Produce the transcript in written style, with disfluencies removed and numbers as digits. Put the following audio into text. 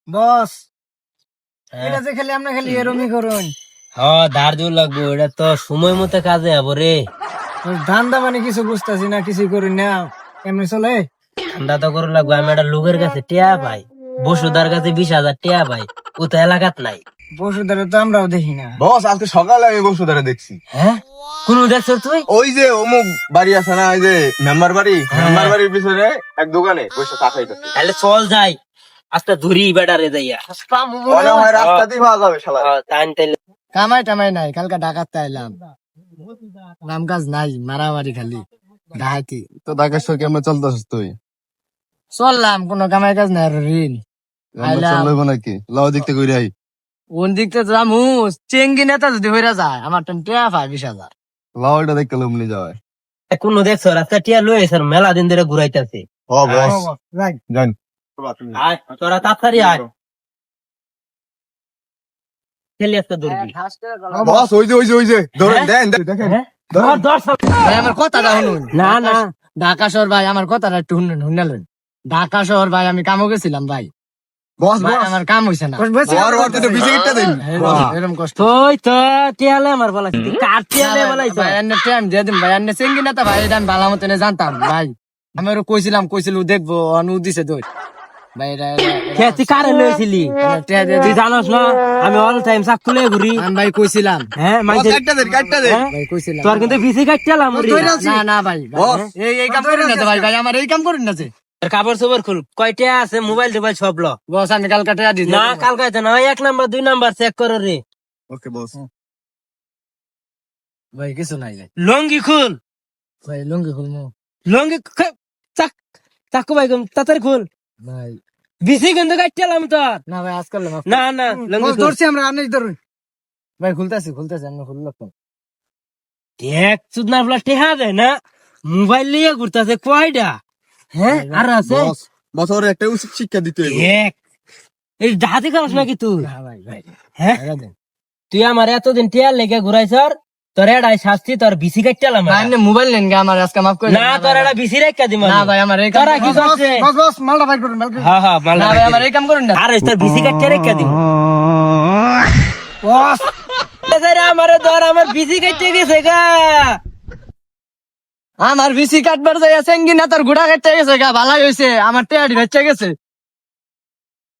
বস এটা যে খালি আমরা খালি এরমই করুন। হ্যাঁ ধার দিও লাগবো, এটা তো সময় মতো কাজে যাবো রে। ধান্দা মানে কিছু বুঝতেছি না, কিছু করি না, এমনি চলে। ঠান্ডা তো করে লাগবো। আমি একটা লোকের কাছে টিয়া পাই, বসুদার কাছে 20,000 টিয়া পাই, ও তো এলাকাত নাই। বসুধারে তো আমরাও দেখি না। বস আজকে সকালে আমি বসুধারে দেখছি। হ্যাঁ কোন দেখছো তুই? ওই যে অমুক বাড়ি আছে না, ওই যে মেম্বার বাড়ি, মেম্বার বাড়ির পিছনে এক দোকানে বসে চা খাইতেছে। তাহলে চল যাই, আজকে ধরি বেটারে যাইয়া। মনে হয় রাস্তাতেই পাওয়া যাবে শালা। তাইলে কামাই টামাই নাই, কালকে ডাকাত আইলাম, নাম কাজ নাই, মারামারি খালি ডাকাতি। তো ঢাকার সঙ্গে কেমন চলতেছিস তুই? চললাম, কোনো কামাই কাজ নাই, আর ঋণ আইলাম। চলবো নাকি লাও দেখতে কই রাই? কোন দিকতে যামু, চেঙ্গি নেতা যদি হইরা যায় আমার টেয়া পায় 20,000। লাওটা দেখতে লমনি যায়। কোন দেখছো রাস্তা টিয়া লয়ে স্যার মেলা দিন ধরে ঘুরাইতেছে। ও বস জান আয় তোরা তাড়াতাড়ি আয়, খেলি আজকে ধরবি। বস ওই যে ধরেন দেন দেখেন। ধর ধর সব। ভাই আমার কথাটা শুনুন। না না ঢাকা শহর ভাই, আমার কথাটা একটু শুনলেন। ঢাকা শহর ভাই, আমি কামও গেছিলাম ভাই, বস ভাই বস আমার কাম হইছে না। ওর ওর তো বিজেপিটা দেন। এরকম কষ্ট তুই তো টিয়ালে আমার বলাইছিস, তুই কার টিয়ালে বলাইছ? ভাই, এনে টাইম দিয়ে দিন ভাই, এনে চেঙ্গি নেতা ভাই, এটা আমি ভালো মতন জানতাম ভাই। আমি ওরা কইছিল দেখবো, অনু দিছে দই ভাই। তুই কারে লয়েছিলি? তুই জানোস না আমি অল টাইম চাকুলে ঘুরি। আমি ভাই কইছিলাম, হ্যাঁ কাটটা দেন। হ্যাঁ? ভাই কইছিলাম। তোর কিন্তু বিসি কাটছিলাম। না না ভাই, এই কাম করেন না তো ভাই, ভাই আমার এই কাম করেন না যে। কাপড় চোপড় খুল, কয়টা আছে মোবাইল টোবাইল সব ল। বস আমি কালকে টাকা দিই না কালকে না, 1 নাম্বার 2 নাম্বার চেক করো রে। ওকে বস ভাই, কিছু নাই ভাই। লঙ্গি খুল, ভাই লুঙ্গি খুলমু লঙ্গি চাকু ভাই তাড়াতাড়ি খুল। ভাই। বিসি কিন্তু কাটছিলাম তোর। না ভাই, আজকাল না না লঙ্গি খুল। ধরছি আমরা, আনি ধরুন ভাই। খুলতেছি আমি খুললাম তো। দেখ চুদনা বলা টেহা দেয় না, মোবাইল নিয়ে ঘুরতেছে কয়টা। হ্যাঁ আর আছে বস বস ওর একটা উচিত শিক্ষা দিতে হইব। দেখ, এই ডাহাতি খাস নাকি তুই? না ভাই, ভাই হ্যাঁ টাকা দেন। তুই আমার এতদিন টিয়ার লেগে ঘুরাইছ, তোর এটাই শাস্তি, তোর বিসি কাটছিলাম। ভাই আপনি মোবাইল নেন গে আমার, আজকে মাফ করে না তোর এটা বিসি রেখা দিম। না ভাই, আমার এই তোরা কি করছে? বস মালটা ভাই করুন। হ্যাঁ হ্যাঁ না ভাই, আমার এই কাম করুন না। আর তোর বিসি কাটতে রেখা দিম। বস আমার ধর, আমার বিসি কাটতে গেছে গা। আমার বিসি কাটবার যাইয়া চেঙ্গি না, তার গুড়া কাটতে গেছে গা, ভালাই হয়েছে, আমার টেয়ারি বেঁচে গেছে।